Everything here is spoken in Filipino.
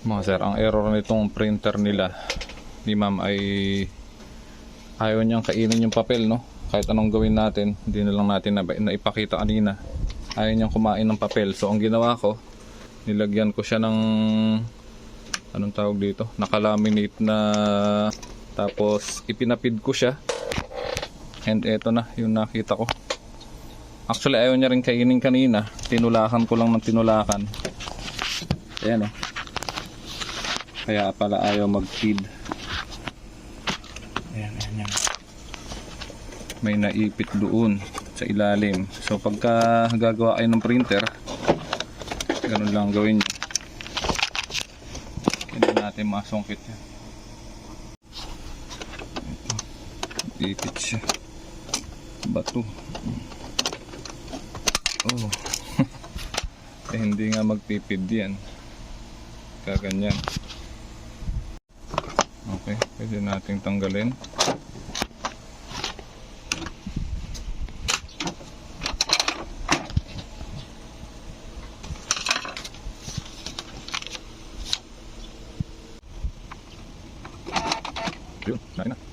Mga sir, ang error nitong printer nila ni ma'am ay ayaw niyang kainin yung papel, no? Kahit anong gawin natin, hindi na lang natin na ipakita kanina. Ayaw niyang kumain ng papel. So ang ginawa ko, nilagyan ko siya ng anong tawag dito, nakalaminate na, tapos ipinapid ko siya. And eto na yung nakita ko. Actually ayaw niya rin kainin kanina. Tinulakan ko lang ng tinulakan. Ayan, oh. Kaya pala ayaw mag-feed. Ayan, ayan, ayan. May naipit doon sa ilalim. So pagka gagawa kayo ng printer, ganun lang gawin nyo. Hindi natin masungkit yan. Ipit siya. Bato. Oh. Eh, hindi nga magpipid yan. Kaganyan. Okay, pwede nating tanggalin. Yun, nain na.